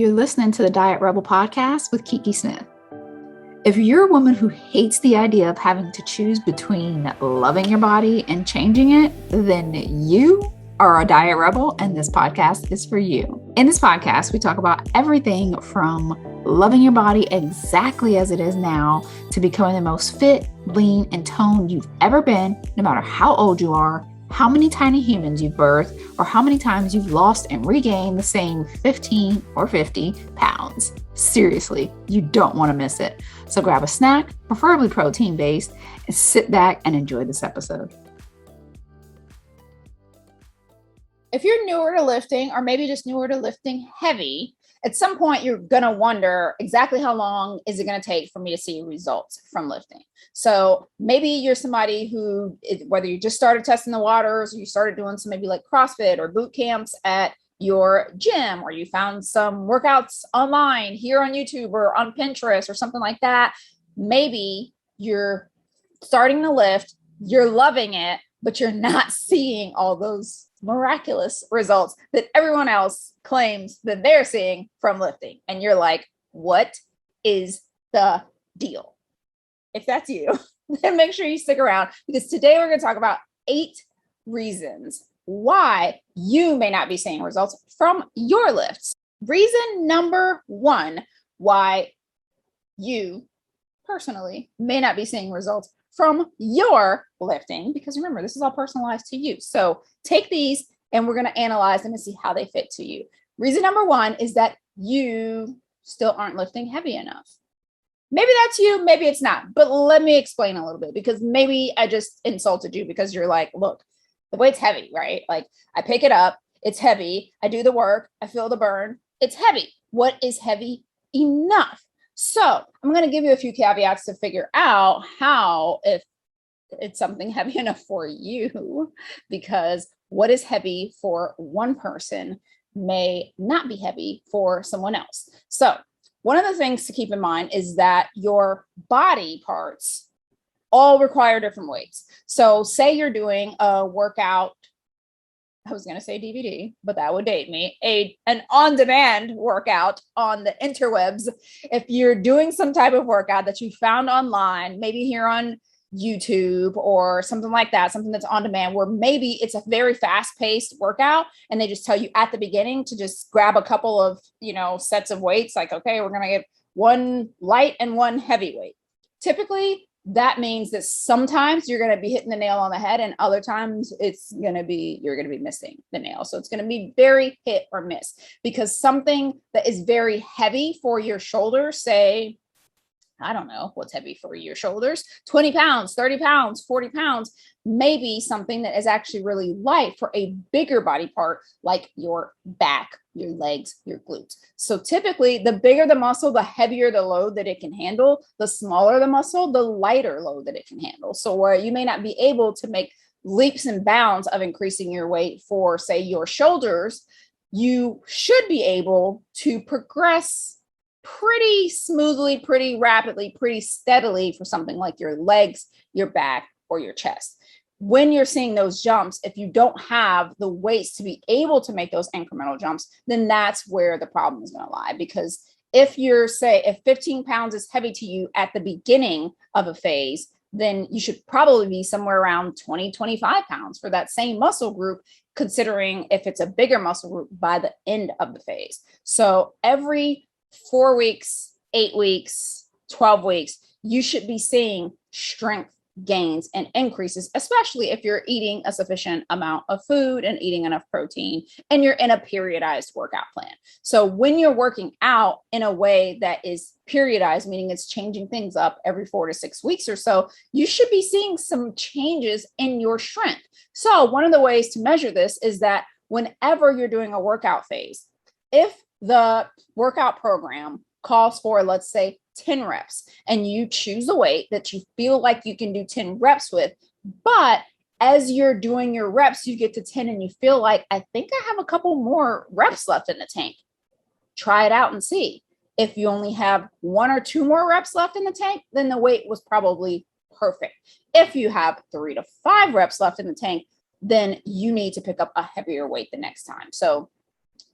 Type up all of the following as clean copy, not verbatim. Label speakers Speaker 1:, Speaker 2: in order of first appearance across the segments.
Speaker 1: You're listening to the Diet Rebel podcast with Kiki Smith. If you're a woman who hates the idea of having to choose between loving your body and changing it, then you are a diet rebel and this podcast is for you. In this podcast, we talk about everything from loving your body exactly as it is now to becoming the most fit, lean, and toned you've ever been, no matter how old you are, how many tiny humans you've birthed, or how many times you've lost and regained the same 15 or 50 pounds. Seriously, you don't want to miss it. So grab a snack, preferably protein-based, and sit back and enjoy this episode. If you're newer to lifting, or maybe just newer to lifting heavy, at some point you're going to wonder exactly how long is it going to take for me to see results from lifting. So maybe you're somebody who, whether you just started testing the waters, or you started doing some maybe like CrossFit or boot camps at your gym, or you found some workouts online here on YouTube or on Pinterest or something like that. Maybe you're starting to lift, you're loving it, but you're not seeing all those miraculous results that everyone else claims that they're seeing from lifting. And you're like, what is the deal? If that's you, then make sure you stick around, because today we're going to talk about 8 reasons why you may not be seeing results from your lifts. Reason number 1 why you personally may not be seeing results from your lifting, because remember, this is all personalized to you. So take these and we're going to analyze them and see how they fit to you. Reason number 1 is that you still aren't lifting heavy enough. Maybe that's you, maybe it's not, but let me explain a little bit, because maybe I just insulted you because you're like, look, the weight's heavy, right? Like I pick it up, it's heavy. I do the work, I feel the burn, it's heavy. What is heavy enough? So I'm going to give you a few caveats to figure out how, if it's something heavy enough for you, because what is heavy for one person may not be heavy for someone else. So one of the things to keep in mind is that your body parts all require different weights. So say you're doing a workout, I was going to say DVD, but that would date me, an on-demand workout on the interwebs. If you're doing some type of workout that you found online, maybe here on YouTube or something like that, something that's on demand, where maybe it's a very fast-paced workout and they just tell you at the beginning to just grab a couple of, sets of weights, like, okay, we're going to get one light and one heavy weight. Typically, that means that sometimes you're going to be hitting the nail on the head, and other times you're going to be missing the nail. So it's going to be very hit or miss, because something that is very heavy for your shoulders, say, I don't know what's heavy for your shoulders, 20 pounds, 30 pounds, 40 pounds, maybe something that is actually really light for a bigger body part, like your back, your legs, your glutes. So typically, the bigger the muscle, the heavier the load that it can handle. The smaller the muscle, the lighter load that it can handle. So where you may not be able to make leaps and bounds of increasing your weight for, say, your shoulders, you should be able to progress pretty smoothly, pretty rapidly, pretty steadily for something like your legs, your back, or your chest. When you're seeing those jumps, if you don't have the weights to be able to make those incremental jumps, then that's where the problem is going to lie. Because if 15 pounds is heavy to you at the beginning of a phase, then you should probably be somewhere around 20, 25 pounds for that same muscle group, considering if it's a bigger muscle group by the end of the phase. So every 4 weeks, 8 weeks, 12 weeks, you should be seeing strength gains and increases, especially if you're eating a sufficient amount of food and eating enough protein and you're in a periodized workout plan. So when you're working out in a way that is periodized, meaning it's changing things up every 4 to 6 weeks or so, you should be seeing some changes in your strength. So one of the ways to measure this is that whenever you're doing a workout phase, if the workout program calls for, let's say, 10 reps, and you choose a weight that you feel like you can do 10 reps with, but as you're doing your reps, you get to 10 and you feel like, I think I have a couple more reps left in the tank. Try it out and see. If you only have 1 or 2 more reps left in the tank, then the weight was probably perfect. If you have 3 to 5 reps left in the tank, then you need to pick up a heavier weight the next time. So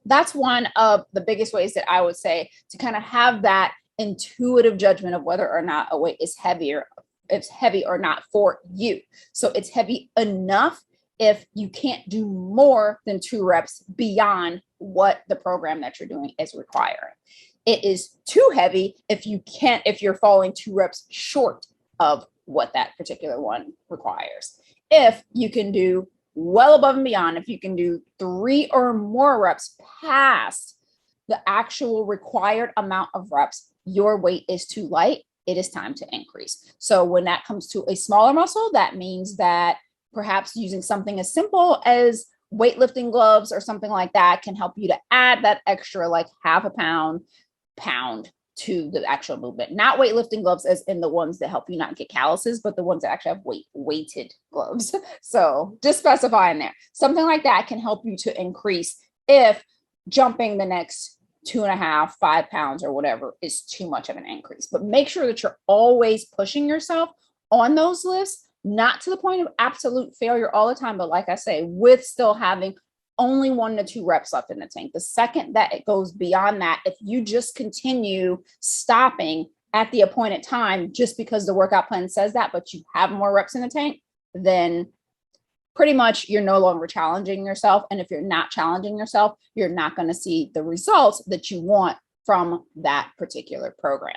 Speaker 1: that's one of the biggest ways that I would say to kind of have that intuitive judgment of whether or not a weight is heavier, it's heavy or not for you. So it's heavy enough if you can't do more than 2 reps beyond what the program that you're doing is requiring. It is too heavy if you're falling 2 reps short of what that particular one requires. If you can do well above and beyond, if you can do 3 or more reps past the actual required amount of reps, your weight is too light. It is time to increase. So when that comes to a smaller muscle, that means that perhaps using something as simple as weightlifting gloves or something like that can help you to add that extra like half a pound to the actual movement. Not weightlifting gloves as in the ones that help you not get calluses, but the ones that actually have weighted gloves. So just specifying there. Something like that can help you to increase if jumping the next 2.5, 5 pounds or whatever is too much of an increase. But make sure that you're always pushing yourself on those lifts, not to the point of absolute failure all the time, but like I say, with still having only 1 to 2 reps left in the tank. The second that it goes beyond that, if you just continue stopping at the appointed time just because the workout plan says that, but you have more reps in the tank, then pretty much you're no longer challenging yourself. And if you're not challenging yourself, you're not going to see the results that you want from that particular program.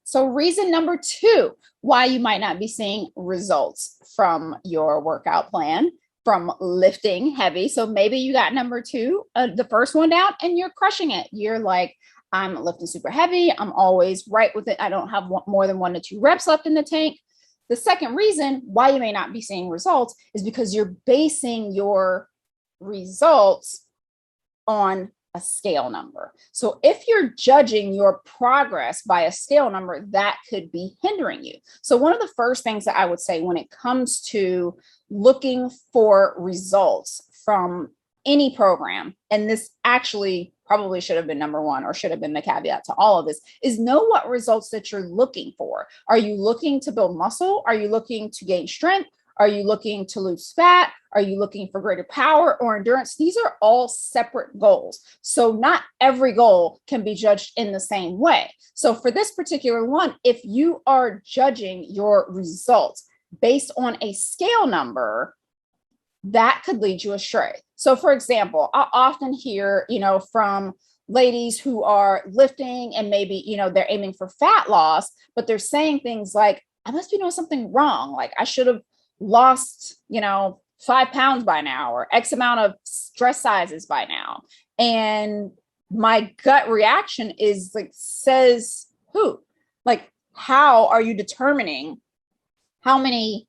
Speaker 1: So reason number 2, why you might not be seeing results from your workout plan, from lifting heavy. So maybe you got number 2, the first one down, and you're crushing it. You're like, I'm lifting super heavy. I'm always right with it. I don't have more than 1 to 2 reps left in the tank. The second reason why you may not be seeing results is because you're basing your results on a scale number. So if you're judging your progress by a scale number, that could be hindering you. So one of the first things that I would say when it comes to looking for results from any program, and this actually probably should have been number 1 or should have been the caveat to all of this, is know what results that you're looking for. Are you looking to build muscle? Are you looking to gain strength? Are you looking to lose fat? Are you looking for greater power or endurance? These are all separate goals. So not every goal can be judged in the same way. So for this particular one, if you are judging your results based on a scale number, that could lead you astray. So for example, I often hear, from ladies who are lifting and maybe, they're aiming for fat loss, but they're saying things like, I must be doing something wrong. Like I should have lost, 5 pounds by now, or X amount of dress sizes by now. And my gut reaction is like, says who? Like, how are you determining how many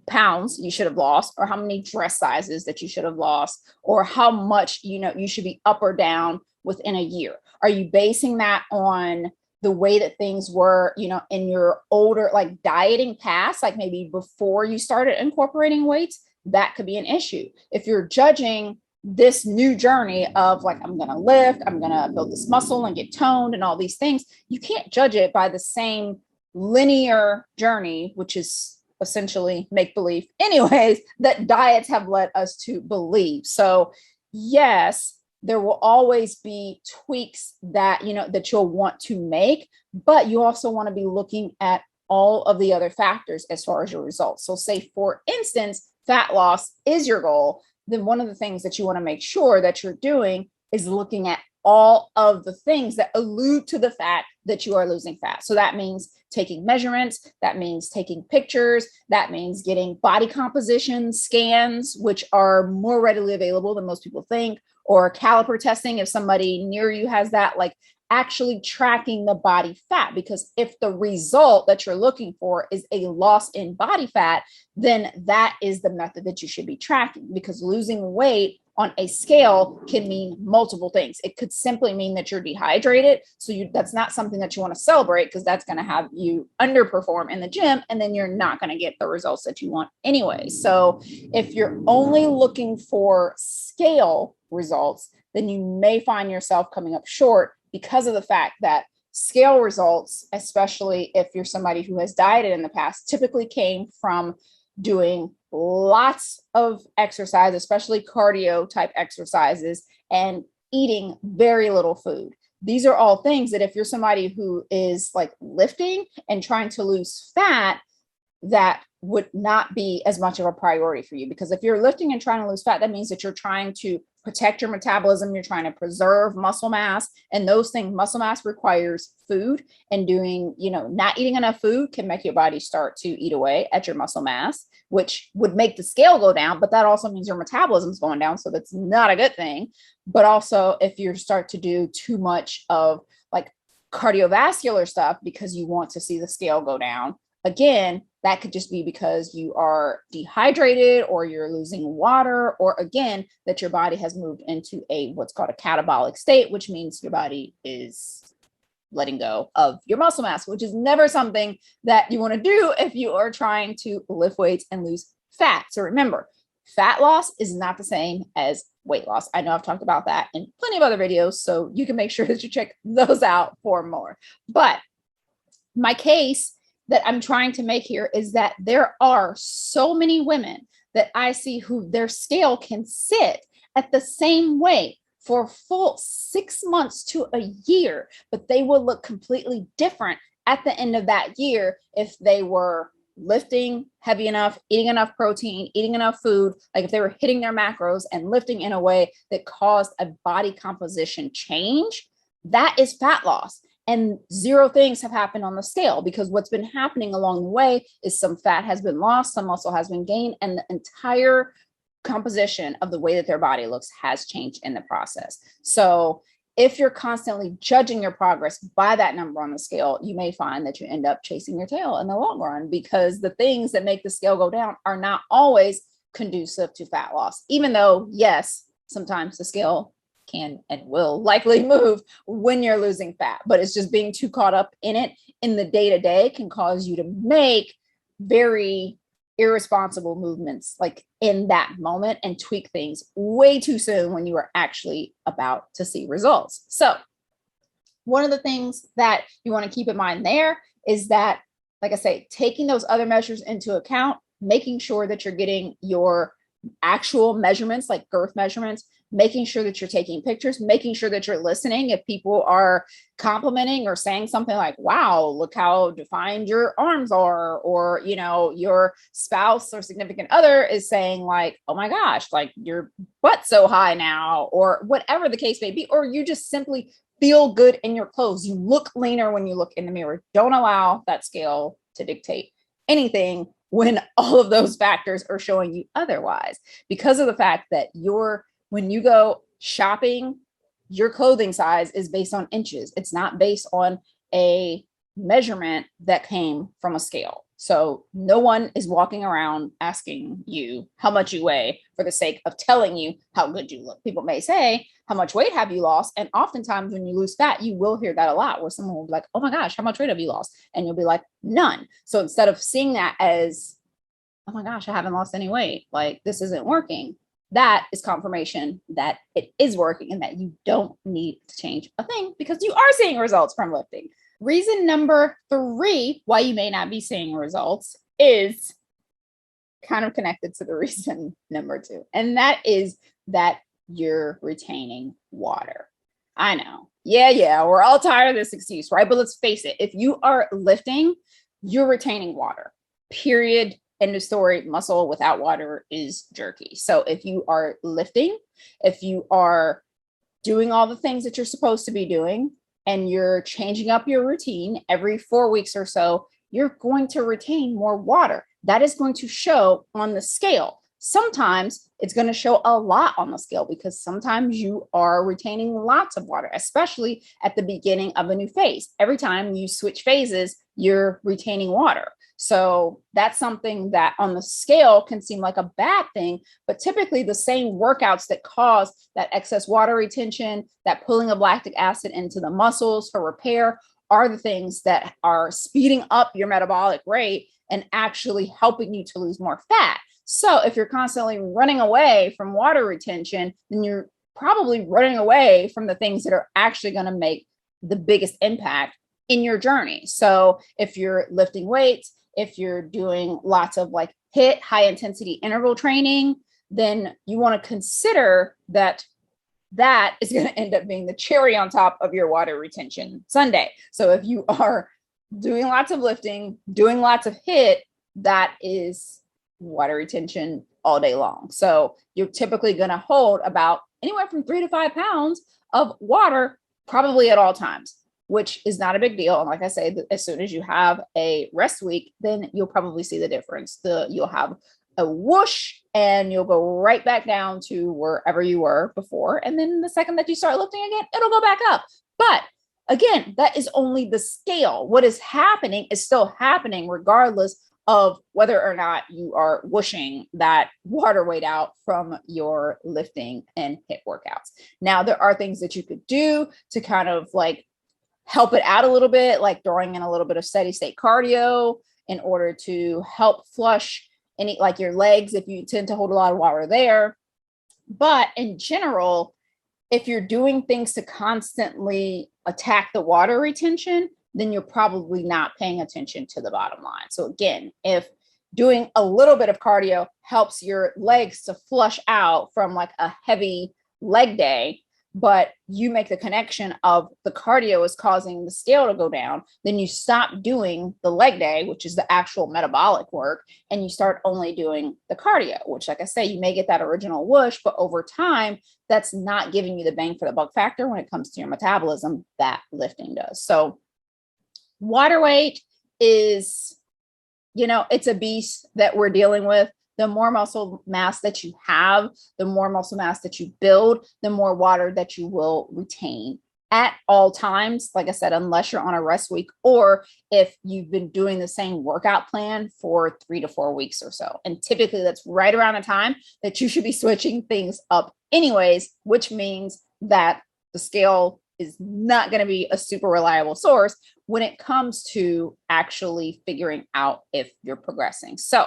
Speaker 1: pounds you should have lost, or how many dress sizes that you should have lost, or how much, you should be up or down within a year? Are you basing that on the way that things were, in your older, like dieting past, like maybe before you started incorporating weights? That could be an issue. If you're judging this new journey of like, I'm going to lift, I'm going to build this muscle and get toned and all these things, you can't judge it by the same linear journey, which is essentially make believe anyways, that diets have led us to believe. So yes, there will always be tweaks that, that you'll want to make, but you also want to be looking at all of the other factors as far as your results. So say, for instance, fat loss is your goal, then one of the things that you want to make sure that you're doing is looking at all of the things that allude to the fact that you are losing fat. So that means taking measurements, that means taking pictures, that means getting body composition scans, which are more readily available than most people think, or caliper testing if somebody near you has that, like actually tracking the body fat. Because if the result that you're looking for is a loss in body fat, then that is the method that you should be tracking, because losing weight on a scale can mean multiple things. It could simply mean that you're dehydrated. So that's not something that you want to celebrate, because that's going to have you underperform in the gym, and then you're not going to get the results that you want anyway. So if you're only looking for scale results, then you may find yourself coming up short, because of the fact that scale results, especially if you're somebody who has dieted in the past, typically came from doing lots of exercise, especially cardio type exercises, and eating very little food. These are all things that if you're somebody who is like lifting and trying to lose fat, that would not be as much of a priority for you. Because if you're lifting and trying to lose fat, that means that you're trying to protect your metabolism, you're trying to preserve muscle mass, and those things, muscle mass requires food, and doing, not eating enough food can make your body start to eat away at your muscle mass, which would make the scale go down, but that also means your metabolism is going down, so that's not a good thing. But also if you start to do too much of like cardiovascular stuff because you want to see the scale go down, again, that could just be because you are dehydrated or you're losing water, or again, that your body has moved into what's called a catabolic state, which means your body is letting go of your muscle mass, which is never something that you want to do if you are trying to lift weights and lose fat. So remember, fat loss is not the same as weight loss. I know I've talked about that in plenty of other videos, so you can make sure that you check those out for more. But my case that I'm trying to make here is that there are so many women that I see who their scale can sit at the same weight for a full 6 months to a year, but they will look completely different at the end of that year if they were lifting heavy enough, eating enough protein, eating enough food, like if they were hitting their macros and lifting in a way that caused a body composition change. That is fat loss. And zero things have happened on the scale, because what's been happening along the way is some fat has been lost, some muscle has been gained, and the entire composition of the way that their body looks has changed in the process. So if you're constantly judging your progress by that number on the scale, you may find that you end up chasing your tail in the long run, because the things that make the scale go down are not always conducive to fat loss, even though, yes, sometimes the scale can and will likely move when you're losing fat, but it's just being too caught up in it in the day-to-day can cause you to make very irresponsible movements like in that moment and tweak things way too soon when you are actually about to see results. So one of the things that you want to keep in mind there is that, like I say, taking those other measures into account, making sure that you're getting your actual measurements like girth measurements, making sure that you're taking pictures, making sure that you're listening. If people are complimenting or saying something like, wow, look how defined your arms are, or, your spouse or significant other is saying like, oh my gosh, like your butt's so high now, or whatever the case may be, or you just simply feel good in your clothes. You look leaner when you look in the mirror. Don't allow that scale to dictate anything when all of those factors are showing you otherwise, because of the fact that when you go shopping, your clothing size is based on inches. It's not based on a measurement that came from a scale. So no one is walking around asking you how much you weigh for the sake of telling you how good you look. People may say, how much weight have you lost? And oftentimes when you lose fat, you will hear that a lot, where someone will be like, oh my gosh, how much weight have you lost? And you'll be like, none. So instead of seeing that as, oh my gosh, I haven't lost any weight, like this isn't working, that is confirmation that it is working and that you don't need to change a thing, because you are seeing results from lifting. Reason number 3 why you may not be seeing results is kind of connected to the reason number 2. And that is that you're retaining water. I know. Yeah. We're all tired of this excuse, right? But let's face it. If you are lifting, you're retaining water, period. End of story. Muscle without water is jerky. So if you are lifting, if you are doing all the things that you're supposed to be doing, and you're changing up your routine every 4 weeks or so, you're going to retain more water. That is going to show on the scale. Sometimes it's going to show a lot on the scale, because sometimes you are retaining lots of water, especially at the beginning of a new phase. Every time you switch phases, you're retaining water. So that's something that on the scale can seem like a bad thing, but typically the same workouts that cause that excess water retention, that pulling of lactic acid into the muscles for repair, are the things that are speeding up your metabolic rate and actually helping you to lose more fat. So if you're constantly running away from water retention, then you're probably running away from the things that are actually going to make the biggest impact in your journey. So if you're lifting weights, if you're doing lots of like hit high intensity interval training, then you want to consider that that is going to end up being the cherry on top of your water retention Sunday. So if you are doing lots of lifting, doing lots of hit, that is water retention all day long. So you're typically going to hold about anywhere from 3 to 5 pounds of water probably at all times, which is not a big deal. And like I say, as soon as you have a rest week, then you'll probably see the difference. You'll have a whoosh and you'll go right back down to wherever you were before. And then the second that you start lifting again, it'll go back up. But again, that is only the scale. What is happening is still happening regardless of whether or not you are whooshing that water weight out from your lifting and hit workouts. Now, there are things that you could do to kind of like help it out a little bit, like throwing in a little bit of steady state cardio in order to help flush any, like your legs, if you tend to hold a lot of water there. But in general, if you're doing things to constantly attack the water retention, then you're probably not paying attention to the bottom line. So again, if doing a little bit of cardio helps your legs to flush out from like a heavy leg day, but you make the connection of the cardio is causing the scale to go down, then you stop doing the leg day, which is the actual metabolic work, and you start only doing the cardio, which, like I say, you may get that original whoosh, but over time, that's not giving you the bang for the buck factor when it comes to your metabolism that lifting does. So water weight is, it's a beast that we're dealing with. The more muscle mass that you have, the more muscle mass that you build, the more water that you will retain at all times. Like I said, unless you're on a rest week, or if you've been doing the same workout plan for 3 to 4 weeks or so. And typically that's right around the time that you should be switching things up anyways, which means that the scale is not going to be a super reliable source when it comes to actually figuring out if you're progressing. So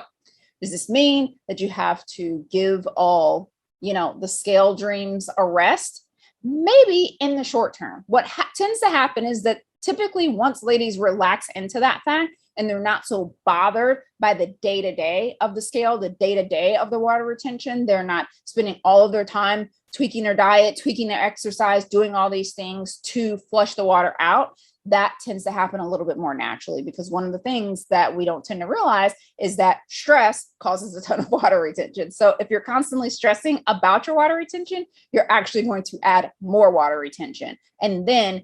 Speaker 1: does this mean that you have to give all, the scale dreams a rest? Maybe in the short term. What tends to happen is that typically once ladies relax into that fact and they're not so bothered by the day-to-day of the scale, the day-to-day of the water retention, they're not spending all of their time tweaking their diet, tweaking their exercise, doing all these things to flush the water out. That tends to happen a little bit more naturally, because one of the things that we don't tend to realize is that stress causes a ton of water retention. So if you're constantly stressing about your water retention, you're actually going to add more water retention. And then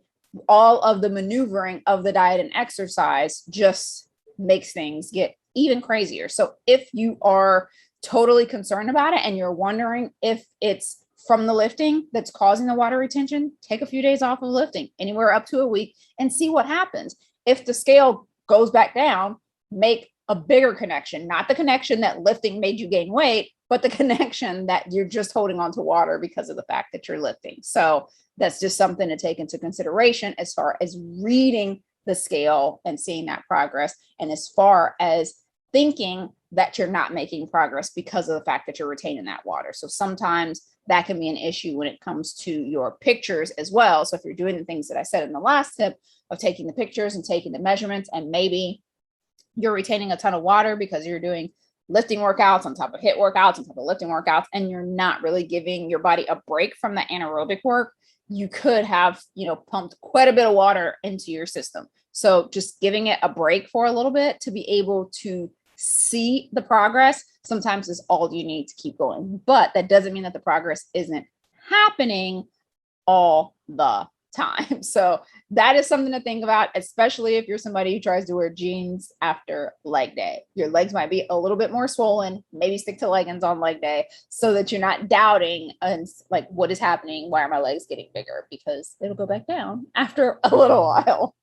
Speaker 1: all of the maneuvering of the diet and exercise just makes things get even crazier. So if you are totally concerned about it and you're wondering if it's from the lifting that's causing the water retention, take a few days off of lifting, anywhere up to a week, and see what happens. If the scale goes back down, make a bigger connection, not the connection that lifting made you gain weight, but the connection that you're just holding on to water because of the fact that you're lifting. So that's just something to take into consideration as far as reading the scale and seeing that progress, and as far as thinking that you're not making progress because of the fact that you're retaining that water. So sometimes that can be an issue when it comes to your pictures as well. So if you're doing the things that I said in the last tip of taking the pictures and taking the measurements, and maybe you're retaining a ton of water because you're doing lifting workouts on top of hit workouts on top of lifting workouts, and you're not really giving your body a break from the anaerobic work, you could have, pumped quite a bit of water into your system. So just giving it a break for a little bit to be able to see the progress sometimes is all you need to keep going. But that doesn't mean that the progress isn't happening all the time. So that is something to think about, especially if you're somebody who tries to wear jeans after leg day. Your legs might be a little bit more swollen. Maybe stick to leggings on leg day so that you're not doubting and like, what is happening? Why are my legs getting bigger? Because it'll go back down after a little while.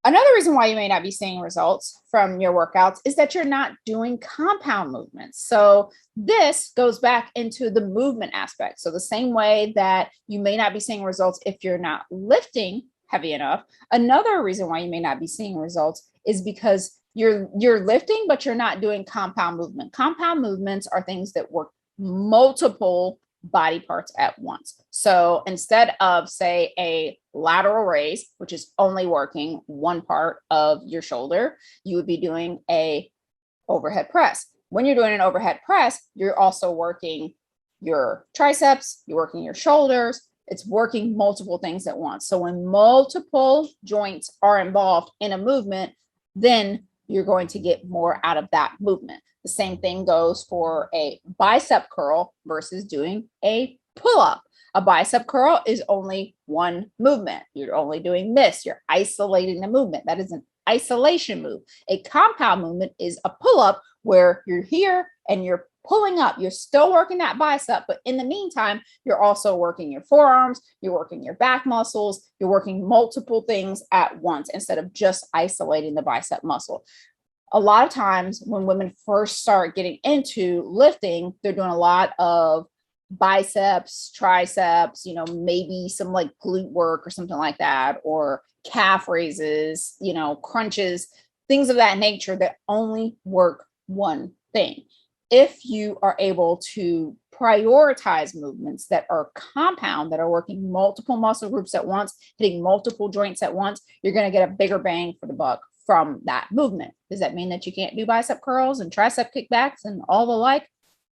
Speaker 1: Another reason why you may not be seeing results from your workouts is that you're not doing compound movements. So this goes back into the movement aspect. So the same way that you may not be seeing results if you're not lifting heavy enough, another reason why you may not be seeing results is because you're lifting, but you're not doing compound movement. Compound movements are things that work multiple body parts at once. So instead of, say, a lateral raise, which is only working one part of your shoulder, you would be doing a overhead press. when you're doing an overhead press, you're also working your triceps, you're working your shoulders. It's working multiple things at once. So when multiple joints are involved in a movement, then you're going to get more out of that movement. The same thing goes for a bicep curl versus doing a pull-up. A bicep curl is only one movement. You're only doing this. You're isolating the movement. That is an isolation move. A compound movement is a pull-up where you're here and you're pulling up. You're still working that bicep, but in the meantime, you're also working your forearms, you're working your back muscles, you're working multiple things at once instead of just isolating the bicep muscle. A lot of times when women first start getting into lifting, they're doing a lot of biceps, triceps, maybe some like glute work or something like that, or calf raises, crunches, things of that nature that only work one thing. If you are able to prioritize movements that are compound, that are working multiple muscle groups at once, hitting multiple joints at once, you're going to get a bigger bang for the buck from that movement. Does that mean that you can't do bicep curls and tricep kickbacks and all the like?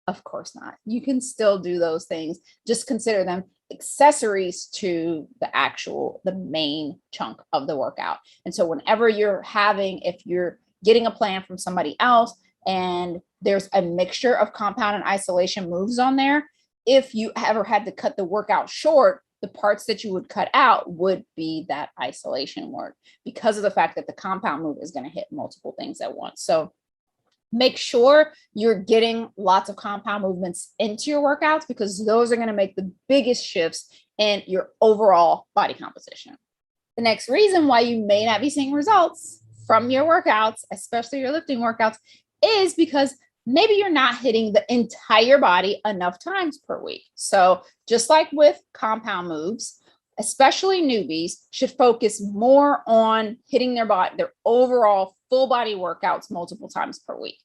Speaker 1: Of course not. You can still do those things. Just consider them accessories to the main chunk of the workout. And so whenever if you're getting a plan from somebody else and there's a mixture of compound and isolation moves on there, if you ever had to cut the workout short, the parts that you would cut out would be that isolation work because of the fact that the compound move is going to hit multiple things at once. So make sure you're getting lots of compound movements into your workouts because those are going to make the biggest shifts in your overall body composition. The next reason why you may not be seeing results from your workouts, especially your lifting workouts, is because maybe you're not hitting the entire body enough times per week. So just like with compound moves, especially newbies should focus more on hitting their overall full body workouts multiple times per week.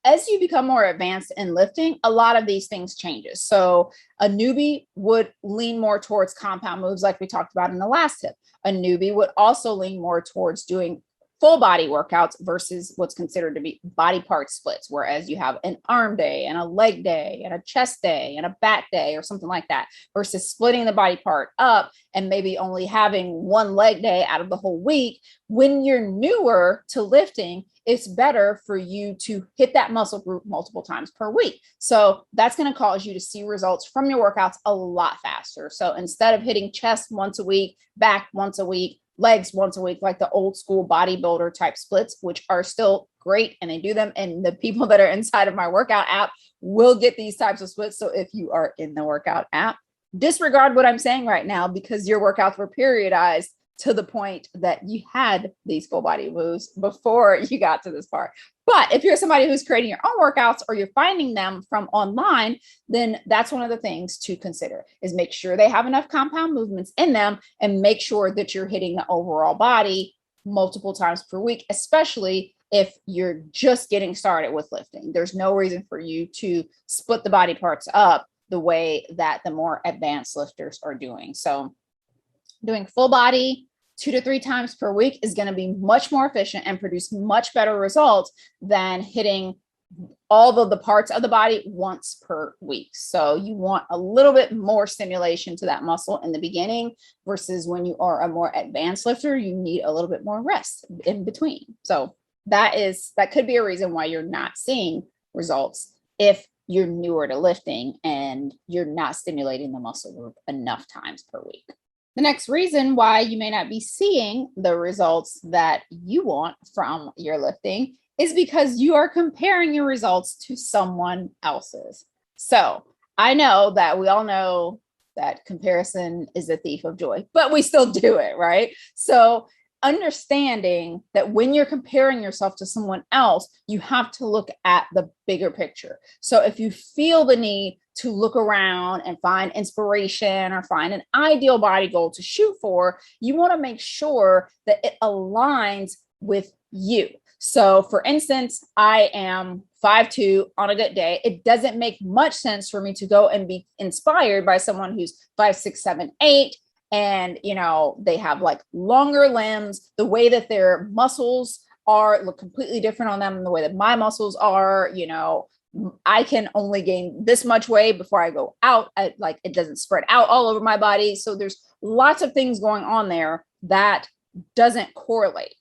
Speaker 1: As you become more advanced in lifting, a lot of these things changes. So a newbie would lean more towards compound moves like we talked about in the last tip. A newbie would also lean more towards doing full body workouts versus what's considered to be body part splits, whereas you have an arm day and a leg day and a chest day and a back day or something like that, versus splitting the body part up and maybe only having one leg day out of the whole week. When you're newer to lifting, it's better for you to hit that muscle group multiple times per week. So that's going to cause you to see results from your workouts a lot faster. So instead of hitting chest once a week, back once a week, legs once a week, like the old school bodybuilder type splits, which are still great and they do them. And the people that are inside of my workout app will get these types of splits. So if you are in the workout app, disregard what I'm saying right now because your workouts were periodized to the point that you had these full body moves before you got to this part. But if you're somebody who's creating your own workouts or you're finding them from online, then that's one of the things to consider is make sure they have enough compound movements in them and make sure that you're hitting the overall body multiple times per week, especially if you're just getting started with lifting. There's no reason for you to split the body parts up the way that the more advanced lifters are doing. So doing full body 2 to 3 times per week is going to be much more efficient and produce much better results than hitting all of the parts of the body once per week. So you want a little bit more stimulation to that muscle in the beginning versus when you are a more advanced lifter, you need a little bit more rest in between. So that could be a reason why you're not seeing results if you're newer to lifting and you're not stimulating the muscle group enough times per week. The next reason why you may not be seeing the results that you want from your lifting is because you are comparing your results to someone else's. So I know that we all know that comparison is a thief of joy, but we still do it, right? So understanding that when you're comparing yourself to someone else, you have to look at the bigger picture. So if you feel the need to look around and find inspiration or find an ideal body goal to shoot for, you want to make sure that it aligns with you. So for instance, I am 5'2" on a good day. It doesn't make much sense for me to go and be inspired by someone who's 5'6", 7', 8", and they have like longer limbs. The way that their muscles look completely different on them than the way that my muscles are. I can only gain this much weight before I go out. Like it doesn't spread out all over my body. So there's lots of things going on there that doesn't correlate.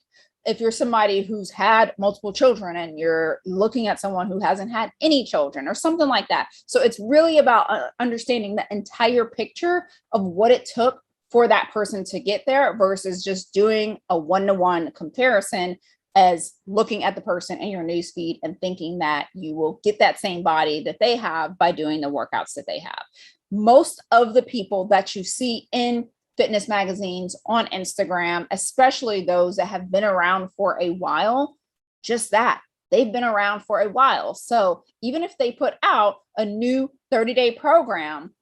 Speaker 1: If you're somebody who's had multiple children and you're looking at someone who hasn't had any children or something like that. So it's really about understanding the entire picture of what it took for that person to get there versus just doing a one-to-one comparison as looking at the person in your newsfeed and thinking that you will get that same body that they have by doing the workouts that they have. Most of the people that you see in fitness magazines on Instagram, especially those that have been around for a while, just that they've been around for a while. So even if they put out a new 30-day program,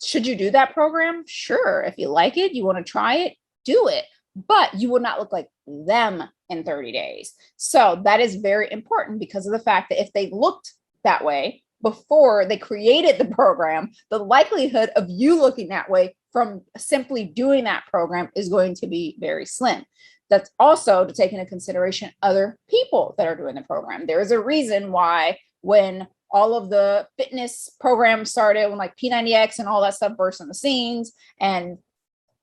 Speaker 1: should you do that program? Sure. If you like it, you want to try it, do it. But you will not look like them in 30 days. So that is very important because of the fact that if they looked that way before they created the program, the likelihood of you looking that way from simply doing that program is going to be very slim. That's also to take into consideration other people that are doing the program. There is a reason why when all of the fitness programs started, when like P90X and all that stuff burst on the scenes, and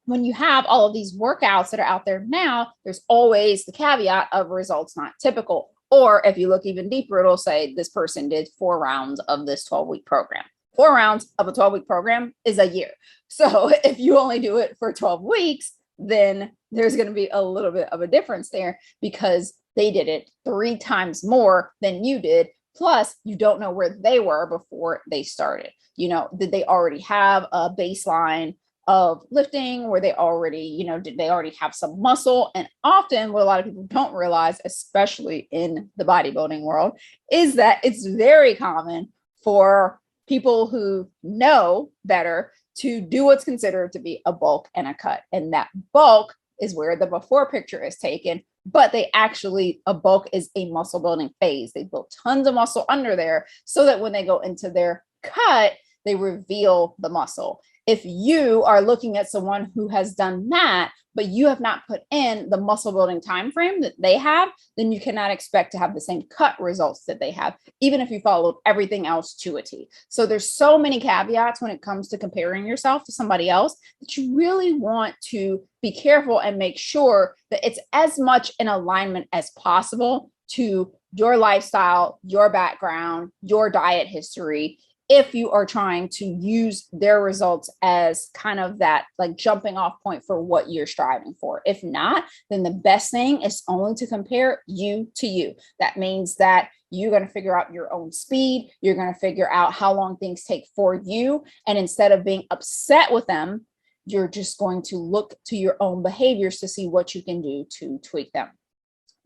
Speaker 1: when you have all of these workouts that are out there now, there's always the caveat of results not typical. Or if you look even deeper, it'll say this person did 4 rounds of this 12-week program. 4 rounds of a 12-week program is a year. So if you only do it for 12 weeks, then there's going to be a little bit of a difference there because they did it 3 times more than you did. Plus, you don't know where they were before they started. You know, did they already have a baseline of lifting where they already, did they already have some muscle? And often what a lot of people don't realize, especially in the bodybuilding world, is that it's very common for people who know better to do what's considered to be a bulk and a cut. And that bulk is where the before picture is taken, but a bulk is a muscle building phase. They build tons of muscle under there so that when they go into their cut, they reveal the muscle. If you are looking at someone who has done that, but you have not put in the muscle building time frame that they have, then you cannot expect to have the same cut results that they have, even if you followed everything else to a T. So there's so many caveats when it comes to comparing yourself to somebody else that you really want to be careful and make sure that it's as much in alignment as possible to your lifestyle, your background, your diet history, if you are trying to use their results as kind of that like jumping off point for what you're striving for. If not, then the best thing is only to compare you to you. That means that you're going to figure out your own speed. You're going to figure out how long things take for you. And instead of being upset with them, you're just going to look to your own behaviors to see what you can do to tweak them.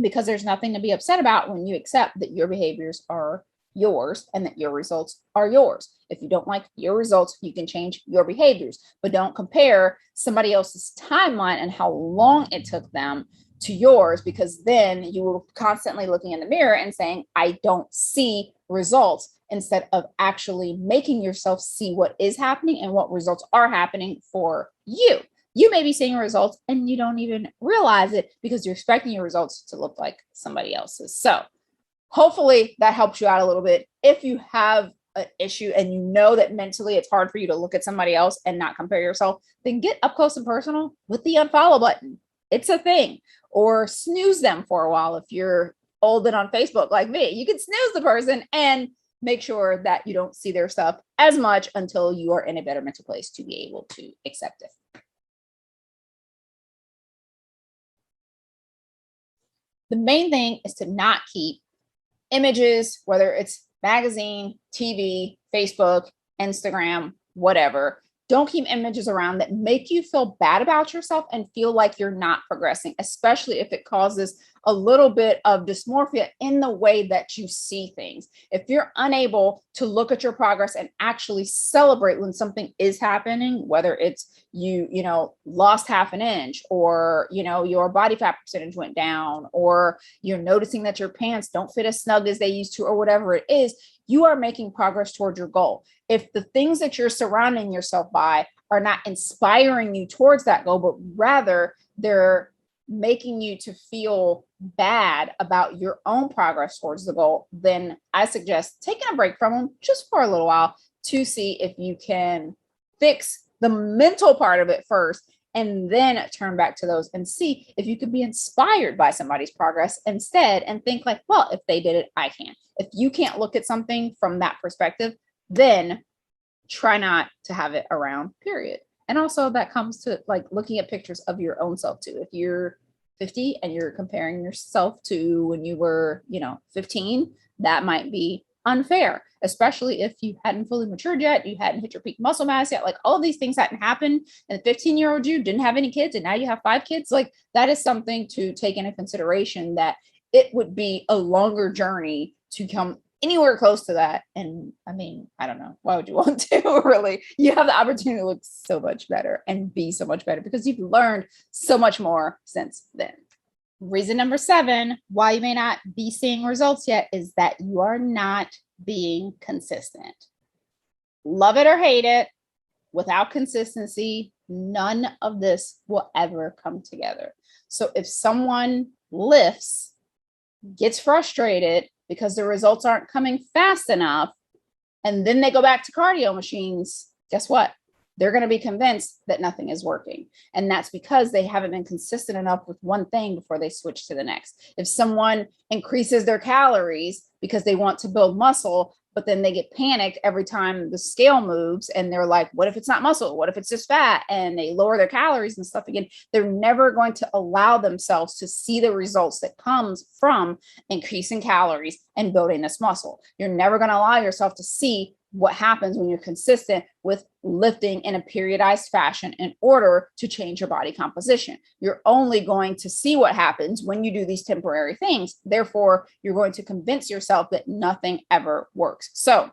Speaker 1: Because there's nothing to be upset about when you accept that your behaviors are yours and that your results are yours. If you don't like your results, you can change your behaviors, but don't compare somebody else's timeline and how long it took them to yours, because then you will constantly looking in the mirror and saying, I don't see results, instead of actually making yourself see what is happening and what results are happening for you. You may be seeing results and you don't even realize it because you're expecting your results to look like somebody else's. So hopefully that helps you out a little bit. If you have an issue and you know that mentally it's hard for you to look at somebody else and not compare yourself, then get up close and personal with the unfollow button. It's a thing. Or snooze them for a while. If you're old and on Facebook like me, you can snooze the person and make sure that you don't see their stuff as much until you are in a better mental place to be able to accept it. The main thing is to not keep images, whether it's magazine, TV, Facebook, Instagram, whatever. Don't keep images around that make you feel bad about yourself and feel like you're not progressing, especially if it causes a little bit of dysmorphia in the way that you see things. If you're unable to look at your progress and actually celebrate when something is happening, whether it's you lost half an inch, or, your body fat percentage went down, or you're noticing that your pants don't fit as snug as they used to, or whatever it is, you are making progress toward your goal. If the things that you're surrounding yourself by are not inspiring you towards that goal, but rather they're making you to feel bad about your own progress towards the goal, then I suggest taking a break from them just for a little while to see if you can fix the mental part of it first, and then turn back to those and see if you could be inspired by somebody's progress instead, and think like, well, if they did it, I can. If you can't look at something from that perspective, then try not to have it around, period. And also that comes to like looking at pictures of your own self too. If you're 50 and you're comparing yourself to when you were, 15, that might be unfair, especially if you hadn't fully matured yet, you hadn't hit your peak muscle mass yet, like all of these things hadn't happened, and the 15-year-old you didn't have any kids and now you have 5 kids. Like that is something to take into consideration, that it would be a longer journey to come anywhere close to that. And I mean, I don't know, why would you want to? Really, you have the opportunity to look so much better and be so much better because you've learned so much more since then. Reason number 7 why you may not be seeing results yet is that you are not being consistent. Love it or hate it, without consistency, none of this will ever come together. So if someone lifts, gets frustrated because the results aren't coming fast enough, and then they go back to cardio machines, guess what? They're going to be convinced that nothing is working. And that's because they haven't been consistent enough with one thing before they switch to the next. If someone increases their calories because they want to build muscle, but then they get panicked every time the scale moves and they're like, what if it's not muscle? What if it's just fat? And they lower their calories and stuff again. They're never going to allow themselves to see the results that comes from increasing calories and building this muscle. You're never going to allow yourself to see what happens when you're consistent with lifting in a periodized fashion in order to change your body composition. You're only going to see what happens when you do these temporary things. Therefore, you're going to convince yourself that nothing ever works. So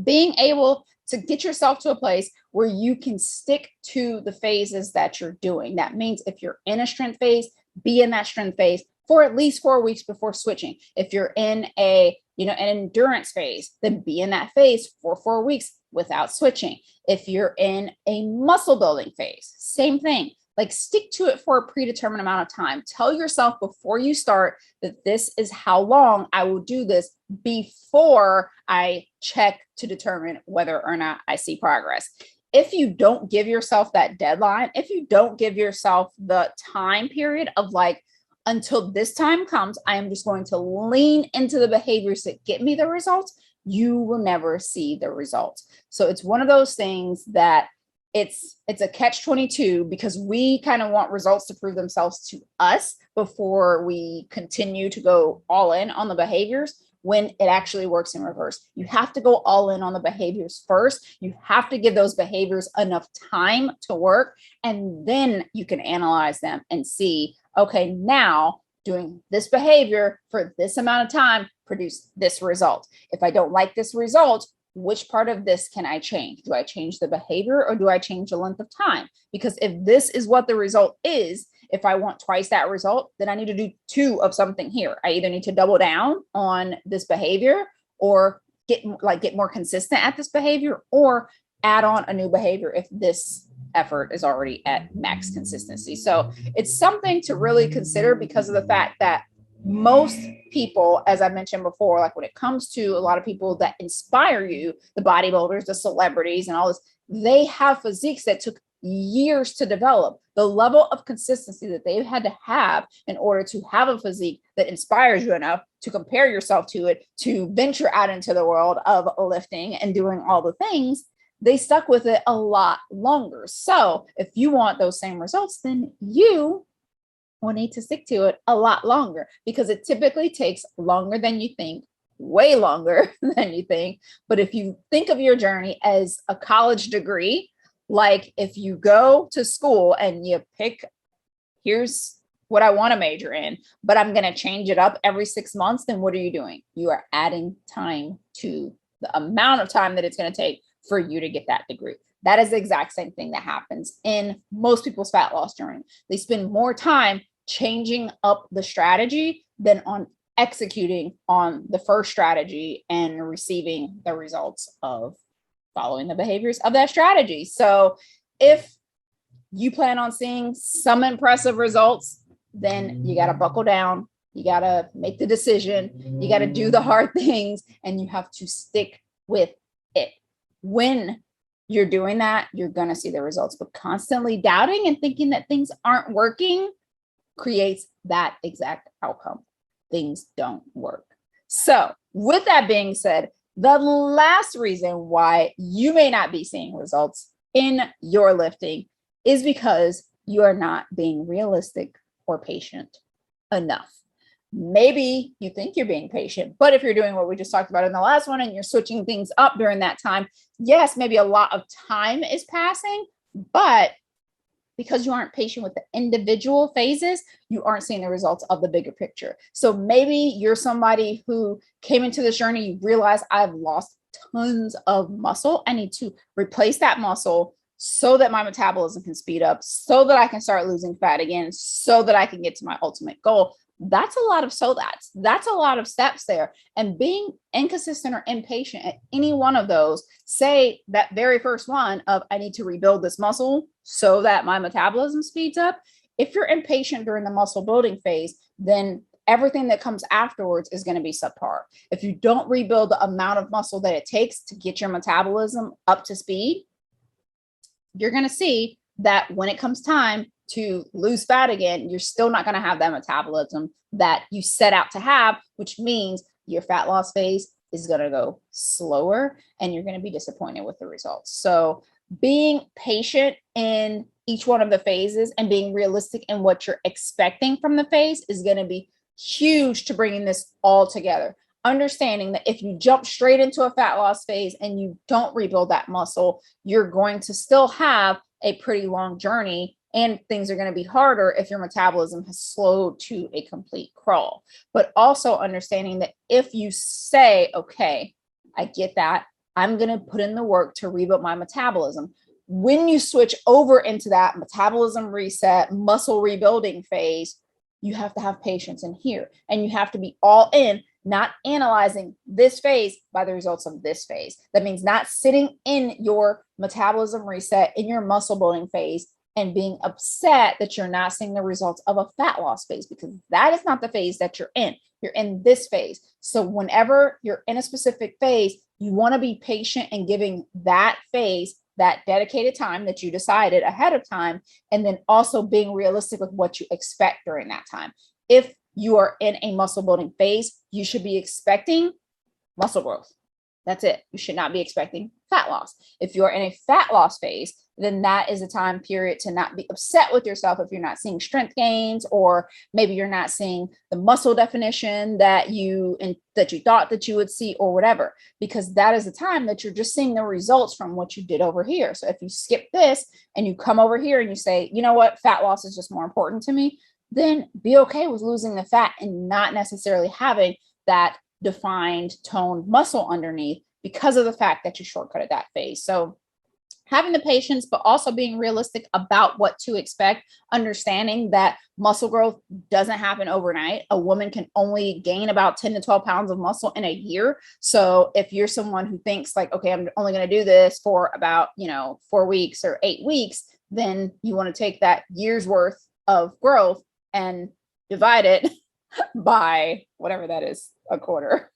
Speaker 1: being able to get yourself to a place where you can stick to the phases that you're doing. That means if you're in a strength phase, be in that strength phase for at least 4 weeks before switching. If you're in an endurance phase, then be in that phase for 4 weeks without switching. If you're in a muscle building phase, same thing. Like stick to it for a predetermined amount of time. Tell yourself before you start that this is how long I will do this before I check to determine whether or not I see progress. If you don't give yourself that deadline, if you don't give yourself the time period of like, until this time comes, I am just going to lean into the behaviors that get me the results, you will never see the results. So it's one of those things that it's a catch-22, because we kind of want results to prove themselves to us before we continue to go all in on the behaviors, when it actually works in reverse. You have to go all in on the behaviors first. You have to give those behaviors enough time to work, and then you can analyze them and see, okay, now doing this behavior for this amount of time produce this result. If I don't like this result, which part of this can I change? Do I change the behavior or do I change the length of time? Because if this is what the result is, if I want twice that result, then I need to do 2 of something here. I either need to double down on this behavior or get more consistent at this behavior, or add on a new behavior if this effort is already at max consistency. So it's something to really consider, because of the fact that most people, as I mentioned before, like when it comes to a lot of people that inspire you, the bodybuilders, the celebrities, and all this, they have physiques that took years to develop. The level of consistency that they've had to have in order to have a physique that inspires you enough to compare yourself to it, to venture out into the world of lifting and doing all the things, they stuck with it a lot longer. So if you want those same results, then you will need to stick to it a lot longer, because it typically takes longer than you think, way longer than you think. But if you think of your journey as a college degree, like if you go to school and you pick, here's what I want to major in, but I'm going to change it up every 6 months, then what are you doing? You are adding time to the amount of time that it's going to take for you to get that degree. That is the exact same thing that happens in most people's fat loss journey. They spend more time changing up the strategy than on executing on the first strategy and receiving the results of following the behaviors of that strategy. So if you plan on seeing some impressive results, then you got to buckle down. You got to make the decision. You got to do the hard things, and you have to stick with it. When you're doing that, you're going to see the results. But constantly doubting and thinking that things aren't working creates that exact outcome. Things don't work. So, with that being said, the last reason why you may not be seeing results in your lifting is because you are not being realistic or patient enough. Maybe you think you're being patient, but if you're doing what we just talked about in the last one and you're switching things up during that time, yes, maybe a lot of time is passing, but because you aren't patient with the individual phases, you aren't seeing the results of the bigger picture. So maybe you're somebody who came into this journey, you realize I've lost tons of muscle. I need to replace that muscle so that my metabolism can speed up, so that I can start losing fat again, so that I can get to my ultimate goal. That's a lot of that's a lot of steps there. And being inconsistent or impatient at any one of those, say that very first one of I need to rebuild this muscle so that my metabolism speeds up. If you're impatient during the muscle building phase, then everything that comes afterwards is going to be subpar. If you don't rebuild the amount of muscle that it takes to get your metabolism up to speed, you're going to see that when it comes time to lose fat again, you're still not going to have that metabolism that you set out to have, which means your fat loss phase is going to go slower and you're going to be disappointed with the results. So being patient in each one of the phases and being realistic in what you're expecting from the phase is going to be huge to bringing this all together. Understanding that if you jump straight into a fat loss phase and you don't rebuild that muscle, you're going to still have a pretty long journey and things are going to be harder if your metabolism has slowed to a complete crawl. But also understanding that if you say, okay, I get that, I'm going to put in the work to rebuild my metabolism. When you switch over into that metabolism reset, muscle rebuilding phase, you have to have patience in here and you have to be all in, not analyzing this phase by the results of this phase. That means not sitting in your metabolism reset in your muscle building phase and being upset that you're not seeing the results of a fat loss phase, because that is not the phase that you're in. You're in this phase. So whenever you're in a specific phase, you want to be patient and giving that phase that dedicated time that you decided ahead of time, and then also being realistic with what you expect during that time. If you are in a muscle building phase, you should be expecting muscle growth. That's it. You should not be expecting fat loss. If you're in a fat loss phase, then that is a time period to not be upset with yourself if you're not seeing strength gains, or maybe you're not seeing the muscle definition that you thought that you would see, or whatever, because that is the time that you're just seeing the results from what you did over here. So if you skip this and you come over here and you say, you know what, fat loss is just more important to me, then be okay with losing the fat and not necessarily having that defined toned muscle underneath because of the fact that you shortcutted that phase. So having the patience, but also being realistic about what to expect, understanding that muscle growth doesn't happen overnight. A woman can only gain about 10 to 12 pounds of muscle in a year. So if you're someone who thinks like, okay, I'm only going to do this for about, 4 weeks or 8 weeks, then you want to take that year's worth of growth and divide it by whatever that is, a quarter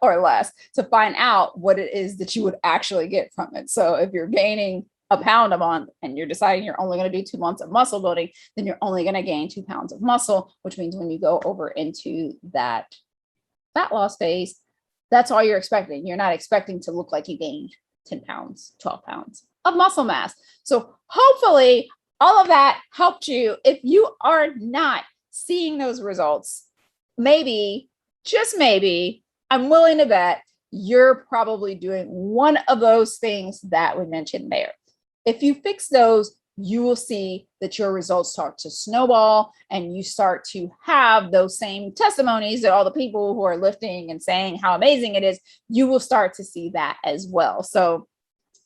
Speaker 1: or less, to find out what it is that you would actually get from it. So if you're gaining a pound a month and you're deciding you're only going to do 2 months of muscle building, then you're only going to gain 2 pounds of muscle, which means when you go over into that fat loss phase, that's all you're expecting. You're not expecting to look like you gained 10 pounds, 12 pounds of muscle mass. So hopefully all of that helped you. If you are not seeing those results, maybe, just maybe, I'm willing to bet you're probably doing one of those things that we mentioned there. If you fix those, you will see that your results start to snowball and you start to have those same testimonies that all the people who are lifting and saying how amazing it is, you will start to see that as well. So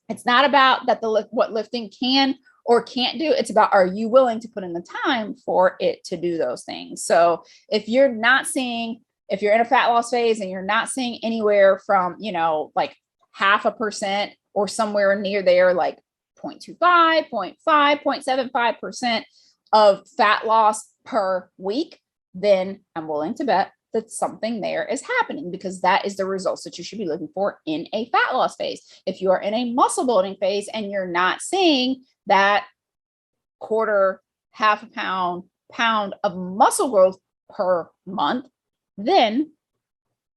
Speaker 1: it's not about that what lifting can or can't do. It's about, are you willing to put in the time for it to do those things? So if you're in a fat loss phase and you're not seeing anywhere from, like 0.5% or somewhere near there, like 0.25, 0.5, 0.75% of fat loss per week, then I'm willing to bet that something there is happening, because that is the results that you should be looking for in a fat loss phase. If you are in a muscle building phase and you're not seeing that quarter, half a pound of muscle growth per month, then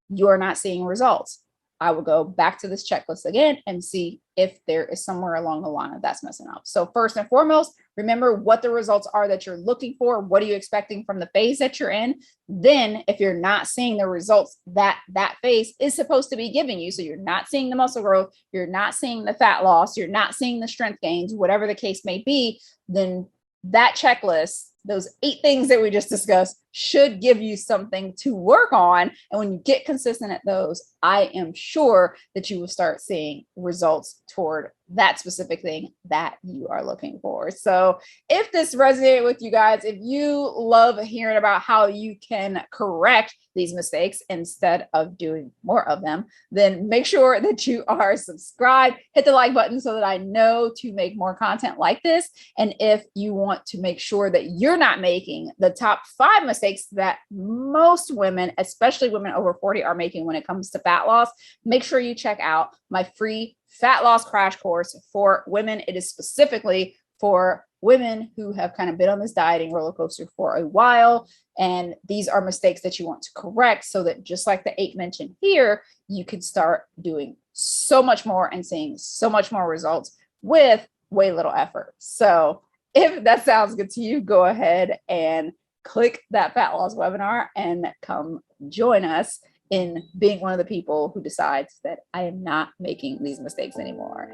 Speaker 1: you're not seeing results. I will go back to this checklist again and see if there is somewhere along the line that's messing up. So first and foremost, remember what the results are that you're looking for. What are you expecting from the phase that you're in? Then if you're not seeing the results that that phase is supposed to be giving you, so you're not seeing the muscle growth, you're not seeing the fat loss, you're not seeing the strength gains, whatever the case may be, then that checklist, those 8 things that we just discussed, should give you something to work on. And when you get consistent at those, I am sure that you will start seeing results toward that specific thing that you are looking for. So if this resonated with you guys, if you love hearing about how you can correct these mistakes instead of doing more of them, then make sure that you are subscribed, hit the like button so that I know to make more content like this. And if you want to make sure that you're not making the top 5 mistakes that most women, especially women over 40, are making when it comes to fat loss, make sure you check out my free fat loss crash course for women. It is specifically for women who have kind of been on this dieting roller coaster for a while. And these are mistakes that you want to correct, so that just like the 8 mentioned here, you can start doing so much more and seeing so much more results with way little effort. So if that sounds good to you, go ahead and click that fat loss webinar and come join us in being one of the people who decides that I am not making these mistakes anymore.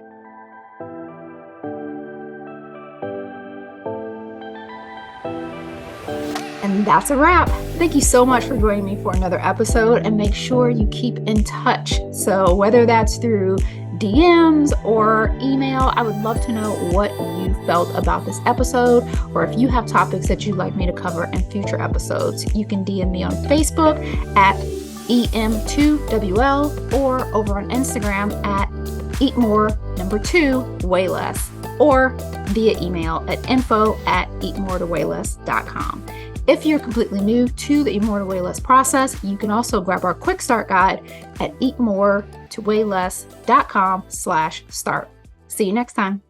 Speaker 1: And that's a wrap. Thank you so much for joining me for another episode, and make sure you keep in touch. So whether that's through DMs or email, I would love to know what you felt about this episode, or if you have topics that you'd like me to cover in future episodes. You can DM me on Facebook at EM2WL, or over on Instagram at eatmore2wayless, or via email at info@eatmoretowayless.com. If you're completely new to the Eat More to Weigh Less process, you can also grab our quick start guide at eatmoretowayless.com/start. See you next time.